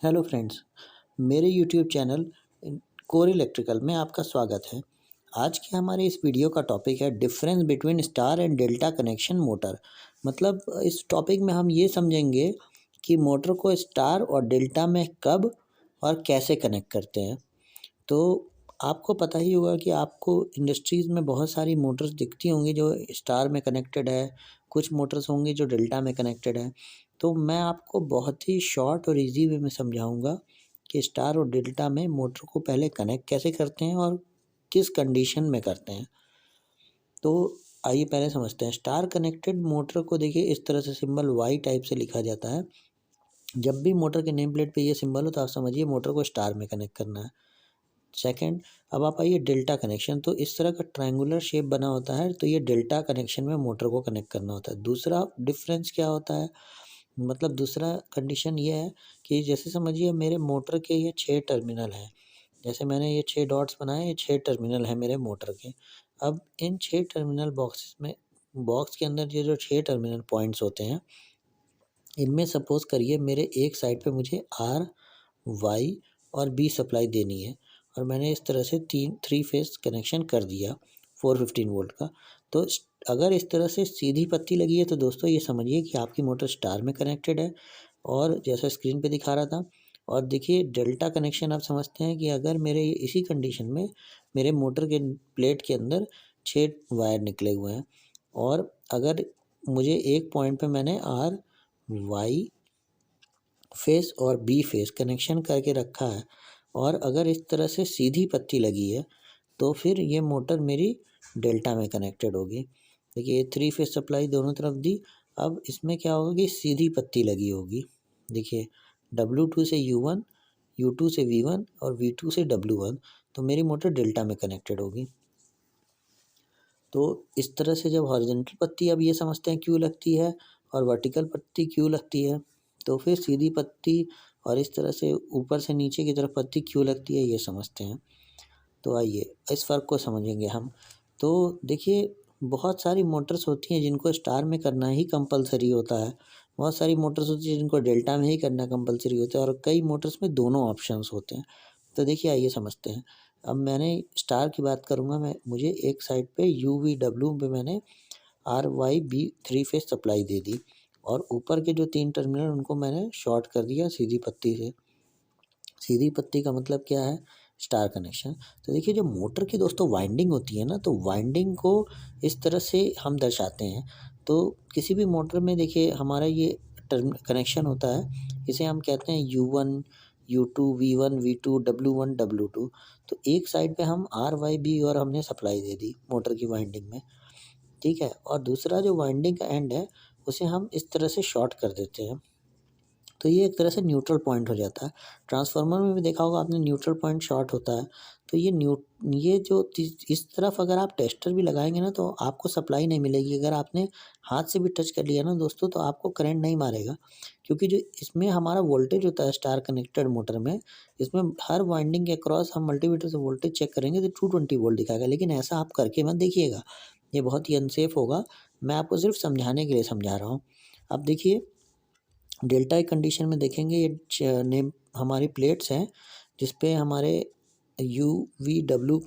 Hello friends, मेरे YouTube channel core electrical में आपका स्वागत है। आज के हमारे इस वीडियो का टॉपिक है difference between star and delta connection motor. मतलब इस टॉपिक में हम ये समझेंगे कि मोटर को स्टार और डेल्टा में कब और कैसे कनेक्ट करते हैं। तो आपको पता ही होगा कि आपको इंडस्ट्रीज़ में बहुत सारी मोटर्स दिखती होंगी जो स्टार में कनेक्टेड है, कुछ मोटर्स होंगी जो डेल्टा में कनेक्टेड है। तो मैं आपको बहुत ही शॉर्ट और ईज़ी वे में समझाऊँगा कि स्टार और डेल्टा में मोटर को पहले कनेक्ट कैसे करते हैं और किस कंडीशन में करते हैं। तो आइए पहले समझते हैं। स्टार कनेक्टेड मोटर को देखिए इस तरह से सिंबल वाई टाइप से लिखा जाता है। जब भी मोटर के नेम प्लेट पे ये सिंबल हो तो आप समझिए मोटर को स्टार में कनेक्ट करना है। सेकंड, अब आप आइए डेल्टा कनेक्शन। तो इस तरह का ट्रायंगुलर शेप बना होता है, तो ये डेल्टा कनेक्शन में मोटर को कनेक्ट करना होता है। दूसरा डिफरेंस क्या होता है, मतलब दूसरा कंडीशन ये है कि जैसे समझिए मेरे मोटर के ये 6 टर्मिनल हैं। जैसे मैंने ये 6 डॉट्स बनाए, ये 6 टर्मिनल हैं मेरे मोटर के। अब इन 6 टर्मिनल बॉक्सेस में, बॉक्स के अंदर ये जो 6 टर्मिनल पॉइंट्स होते हैं, इनमें सपोज़ करिए मेरे एक साइड पे मुझे आर, वाई और बी सप्लाई देनी है और मैंने इस तरह से थ्री फेस कनेक्शन कर दिया 415 वोल्ट का। तो अगर इस तरह से सीधी पत्ती लगी है तो दोस्तों ये समझिए कि आपकी मोटर स्टार में कनेक्टेड है और जैसा स्क्रीन पे दिखा रहा था। और देखिए डेल्टा कनेक्शन आप समझते हैं कि अगर मेरे इसी कंडीशन में मेरे मोटर के प्लेट के अंदर 6 वायर निकले हुए हैं और अगर मुझे एक पॉइंट पे मैंने आर, वाई फेस और बी फेस कनेक्शन करके रखा है और अगर इस तरह से सीधी पत्ती लगी है तो फिर ये मोटर मेरी डेल्टा में कनेक्टेड होगी। देखिए थ्री फेस सप्लाई दोनों तरफ दी। अब इसमें क्या होगा कि सीधी पत्ती लगी होगी। देखिए W2 से U1, U2 से V1 और V2 से W1, तो मेरी मोटर डेल्टा में कनेक्टेड होगी। तो इस तरह से जब हॉरिजॉन्टल पत्ती अब ये समझते हैं क्यों लगती है और वर्टिकल पत्ती क्यों लगती है, तो फिर सीधी पत्ती और इस तरह से ऊपर से नीचे की तरफ पत्ती क्यों लगती है ये समझते हैं। तो आइए इस फ़र्क को समझेंगे हम। तो देखिए बहुत सारी मोटर्स होती हैं जिनको स्टार में करना ही कंपल्सरी होता है। बहुत सारी मोटर्स होती हैं जिनको डेल्टा में ही करना कंपल्सरी होता है और कई मोटर्स में दोनों ऑप्शंस होते हैं। तो देखिए आइए समझते हैं। अब मैंने स्टार की बात करूँगा मैं, मुझे एक साइड पे UVW पे मैंने RYB थ्री फेस सप्लाई दे दी और ऊपर के जो 3 टर्मिनल उनको मैंने शॉर्ट कर दिया सीधी पत्ती से। सीधी पत्ती का मतलब क्या है? Star connection. तो देखिए जो मोटर की दोस्तों वाइंडिंग होती है ना, तो वाइंडिंग को इस तरह से हम दर्शाते हैं। तो किसी भी मोटर में देखिए हमारा ये टर्म कनेक्शन होता है, इसे हम कहते हैं U1, U2, V1, V2, W1, W2। तो एक साइड पे हम RYB और हमने सप्लाई दे दी मोटर की वाइंडिंग में, ठीक है? और दूसरा जो वाइंडिंग का एंड है, उसे हम इस तरह से शॉर्ट कर देते हैं। तो ये एक तरह से न्यूट्रल पॉइंट हो जाता है। ट्रांसफ़ार्मर में भी देखा होगा आपने, न्यूट्रल पॉइंट शॉर्ट होता है। तो ये जो इस तरफ अगर आप टेस्टर भी लगाएँगे ना तो आपको सप्लाई नहीं मिलेगी। अगर आपने हाथ से भी टच कर लिया ना दोस्तों तो आपको करंट नहीं मारेगा। क्योंकि जो इसमें हमारा वोल्टेज होता है स्टार कनेक्टेड मोटर में, इसमें हर वाइंडिंग के अक्रॉस हम मल्टीमीटर से वोल्टेज चेक करेंगे तो 220 वोल्ट दिखाएगा। लेकिन ऐसा आप करके मत देखिएगा, ये बहुत ही अनसेफ होगा। मैं आपको सिर्फ़ समझाने के लिए समझा रहा हूँ। अब देखिए डेल्टा कंडीशन में देखेंगे, ये नेम हमारी प्लेट्स हैं जिस पे हमारे UVW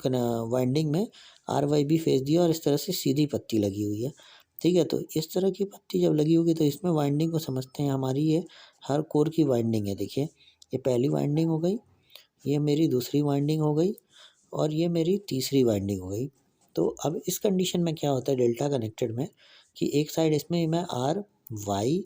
वाइंडिंग में RYB फेस दिया और इस तरह से सीधी पत्ती लगी हुई है, ठीक है। तो इस तरह की पत्ती जब लगी होगी तो इसमें वाइंडिंग को समझते हैं। हमारी ये हर कोर की वाइंडिंग है। देखिए ये पहली वाइंडिंग हो गई, ये मेरी दूसरी वाइंडिंग हो गई और ये मेरी तीसरी वाइंडिंग हो गई। तो अब इस कंडीशन में क्या होता है डेल्टा कनेक्टेड में कि एक साइड इसमें मैं R, Y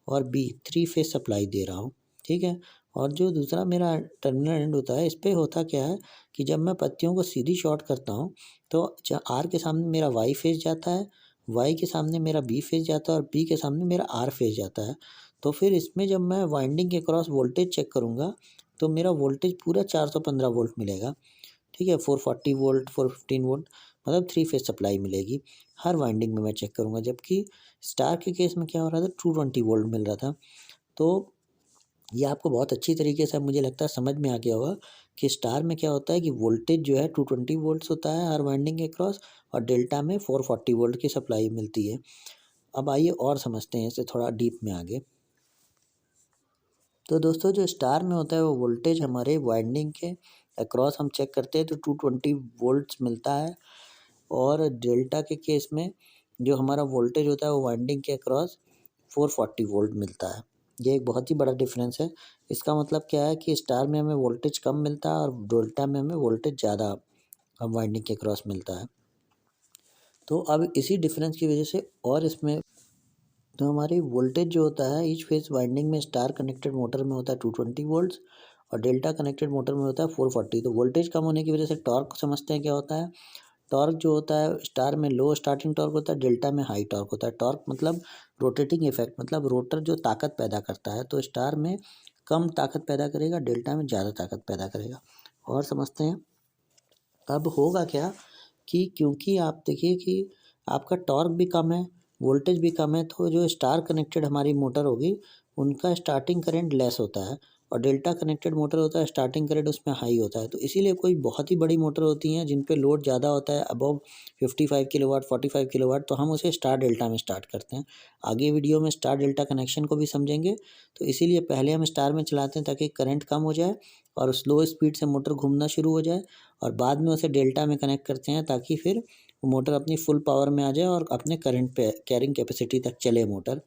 और बी थ्री फेस सप्लाई दे रहा हूँ, ठीक है। और जो दूसरा मेरा टर्मिनल एंड होता है, इस पे होता क्या है कि जब मैं पत्तियों को सीधी शॉर्ट करता हूँ तो आर के सामने मेरा वाई फेस जाता है, वाई के सामने मेरा बी फेस जाता है और बी के सामने मेरा आर फेस जाता है। तो फिर इसमें जब मैं वाइंडिंग के क्रॉस वोल्टेज चेक करूँगा तो मेरा वोल्टेज पूरा 415 वोल्ट मिलेगा, ठीक है। 440 वोल्ट, 415 वोल्ट, मतलब थ्री फेस सप्लाई मिलेगी हर वाइंडिंग में मैं चेक करूँगा। जबकि स्टार के केस में क्या हो रहा था, 220 वोल्ट मिल रहा था। तो ये आपको बहुत अच्छी तरीके से अब मुझे लगता है समझ में आ गया होगा कि स्टार में क्या होता है कि वोल्टेज जो है 220 वोल्ट्स होता है हर वाइंडिंग के क्रॉस और डेल्टा में 440 वोल्ट की सप्लाई मिलती है। अब आइए और समझते हैं इसे थोड़ा डीप में आगे। तो दोस्तों जो स्टार में होता है वो वोल्टेज हमारे वाइंडिंग के अक्रॉस हम चेक करते हैं तो 220 वोल्ट्स मिलता है, और डेल्टा के केस में जो हमारा वोल्टेज होता है वो वाइंडिंग के अक्रॉस 440 वोल्ट मिलता है। ये एक बहुत ही बड़ा डिफरेंस है। इसका मतलब क्या है कि स्टार में हमें वोल्टेज कम मिलता है और डेल्टा में हमें वोल्टेज ज़्यादा वाइंडिंग के अक्रॉस मिलता है। तो अब इसी डिफरेंस की वजह से और इसमें तो हमारी वोल्टेज जो होता है ईच फेज वाइंडिंग में स्टार कनेक्टेड मोटर में होता है 220 वोल्ट्स और डेल्टा कनेक्टेड मोटर में होता है 440। तो वोल्टेज कम होने की वजह से टॉर्क समझते हैं क्या होता है। टॉर्क जो होता है स्टार में लो स्टार्टिंग टॉर्क होता है, डेल्टा में हाई टॉर्क होता है। टॉर्क मतलब रोटेटिंग इफेक्ट, मतलब रोटर जो ताकत पैदा करता है, तो स्टार में कम ताकत पैदा करेगा, डेल्टा में ज़्यादा ताकत पैदा करेगा। और समझते हैं अब होगा क्या कि क्योंकि आप देखिए कि आपका टॉर्क भी कम है, वोल्टेज भी कम है, तो जो स्टार कनेक्टेड हमारी मोटर होगी उनका स्टार्टिंग करंट लेस होता है और डेल्टा कनेक्टेड मोटर होता है स्टार्टिंग करंट उसमें हाई होता है। तो इसीलिए कोई बहुत ही बड़ी मोटर होती हैं जिन पे लोड ज़्यादा होता है, अबव 55 किलोवाट 45 किलोवाट, तो हम उसे स्टार डेल्टा में स्टार्ट करते हैं। आगे वीडियो में स्टार डेल्टा कनेक्शन को भी समझेंगे। तो इसीलिए पहले हम स्टार में चलाते हैं ताकि करंट कम हो जाए और स्लो स्पीड से मोटर घूमना शुरू हो जाए, और बाद में उसे डेल्टा में कनेक्ट करते हैं ताकि फिर वो मोटर अपनी फुल पावर में आ जाए और अपने करंट पे कैरिंग कैपेसिटी तक चले मोटर।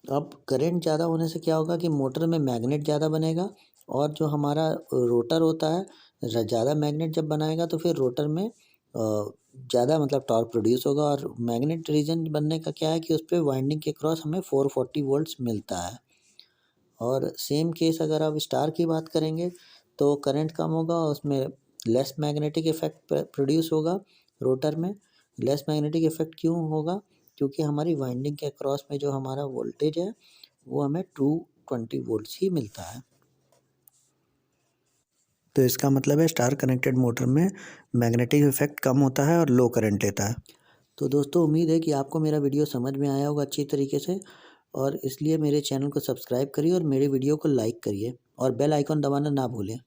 अब करंट ज़्यादा होने से क्या होगा कि मोटर में मैग्नेट ज़्यादा बनेगा, और जो हमारा रोटर होता है ज़्यादा मैग्नेट जब बनाएगा तो फिर रोटर में ज़्यादा मतलब टॉर्क प्रोड्यूस होगा। और मैग्नेट रीजन बनने का क्या है कि उस पर वाइंडिंग के क्रॉस हमें 440 वोल्ट्स मिलता है। और सेम केस अगर आप स्टार की बात करेंगे तो करंट कम होगा, उसमें लेस मैग्नेटिक इफेक्ट प्रोड्यूस होगा रोटर में। लेस मैग्नेटिक इफेक्ट क्यों होगा, क्योंकि हमारी वाइंडिंग के अक्रॉस में जो हमारा वोल्टेज है वो हमें 220 वोल्ट्स ही मिलता है। तो इसका मतलब है स्टार कनेक्टेड मोटर में मैग्नेटिक इफेक्ट कम होता है और लो करंट लेता है। तो दोस्तों उम्मीद है कि आपको मेरा वीडियो समझ में आया होगा अच्छी तरीके से, और इसलिए मेरे चैनल को सब्सक्राइब करिए और मेरे वीडियो को लाइक करिए और बेल आइकन दबाना ना भूलें।